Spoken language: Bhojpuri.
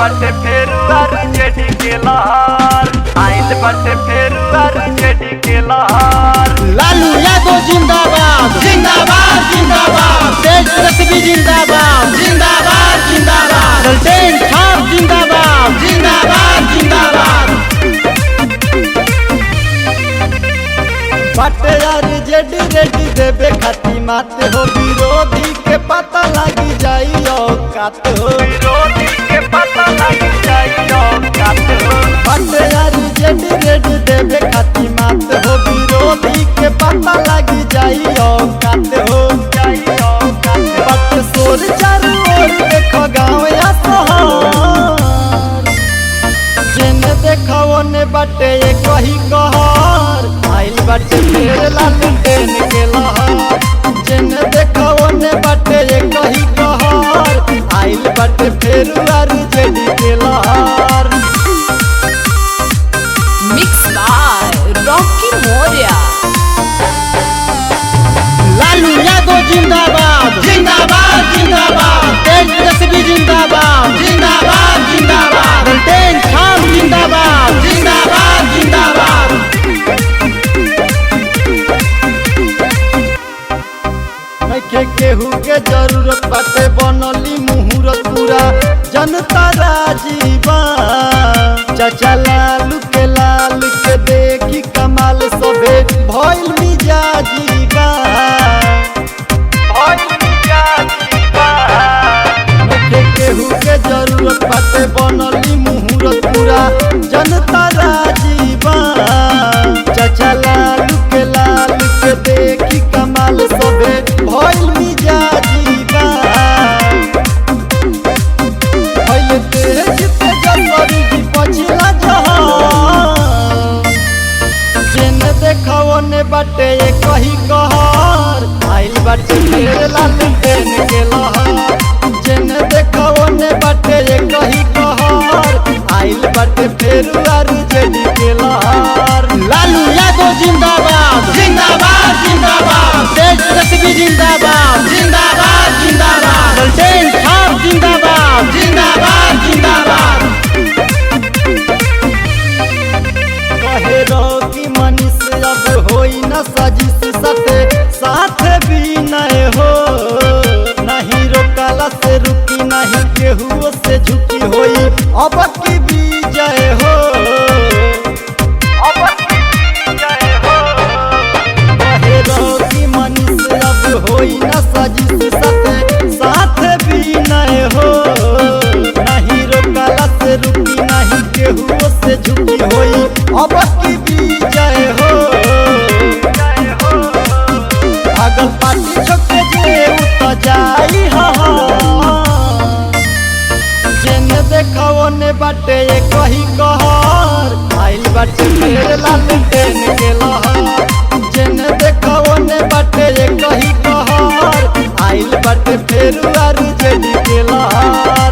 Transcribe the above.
बटे फेरू आरजेडी के लहर, आइल बटे फेरू आरजेडी के लहर। लालू यादव जिंदाबाद जिंदाबाद जिंदाबाद, तेज प्रताप जिंदाबाद जिंदाबाद जिंदाबाद, सुल्तान खान जिंदाबाद जिंदाबाद जिंदाबाद। बटे आरजेडी रेडी देवे खाती मात हो, विरोधी के पता लगी जाई औकात हो, विरोधी के पता लग जाई औकात हो। बटे आरजेडी रेडी देवे खाती मात हो, विरोधी के पता लगी जाई औकात हो। जाई औकात हो। बट सोर चारों ओर देखो गाँव या शहर, जिन देखो ओने बटे एक ही कहर, आइल बटे फेर लालटेन के लहर। जिन देखो ओने बटे एक ही कहर, आइल बटे फेर आरजेडी के लहर। Mixed by Rocky Moria. Lalu Yadav जिंदाबाद जिंदाबाद जिंदाबाद, तेज प्रताप जिंदाबाद जिंदाबाद जिंदाबाद, सुल्तान खान जिंदाबाद जिंदाबाद जिंदाबाद। नइखे केहू के जरूरत बाटे, बनली मुहूर्त पूरा जनता राजीबा। चाचा लालू के लाल के देखी कमाल सभे भइल मिजाजीबा। नइखे केहू के जरूरत बाटे, बनली मुहूर्त पूरा जनता राजीबा। चाचा लालू के लाल के देखी कमाल सभे भइल मिजाजीबा। भइल तेज तेजस्वी जी पछिला जहां, जिन देखो ओने बटे एक ही कहर, आइल बटे फेर लालटेन के लहर। जिन देखो ओने बटे एक ही कहर, आइल बटे फेर आरजेडी के लहर। लालू यादव जिंदाबाद जिंदाबाद जिंदाबाद, तेज प्रताप जिंदाबाद जिंदाबाद जिंदाबाद, सुल्तान खान जिंदाबाद जिंदाबाद जिंदाबाद। कहे रोगी मनीष अब होई न साजिश, सते साथ भी नए हो। नहीं रोकाला से रुकी, नहीं केहू से झुकी होई अब की विजय हो। कहे रोगी मनीष अब होई न साजिश, सते साथ भी नए हो। नहीं रोकाला से रुकी, नहीं केहू से झुकी होई अब की विजय हो। अगर पार्टी छोटे जे उत जाई जिन देखो ओने बटे एक ही कहर, आइल बटे फेर लालटेन के लहर। जिन देखो ओने बटे एक ही कहर, आइल बटे फेर आरजेडी के लहर।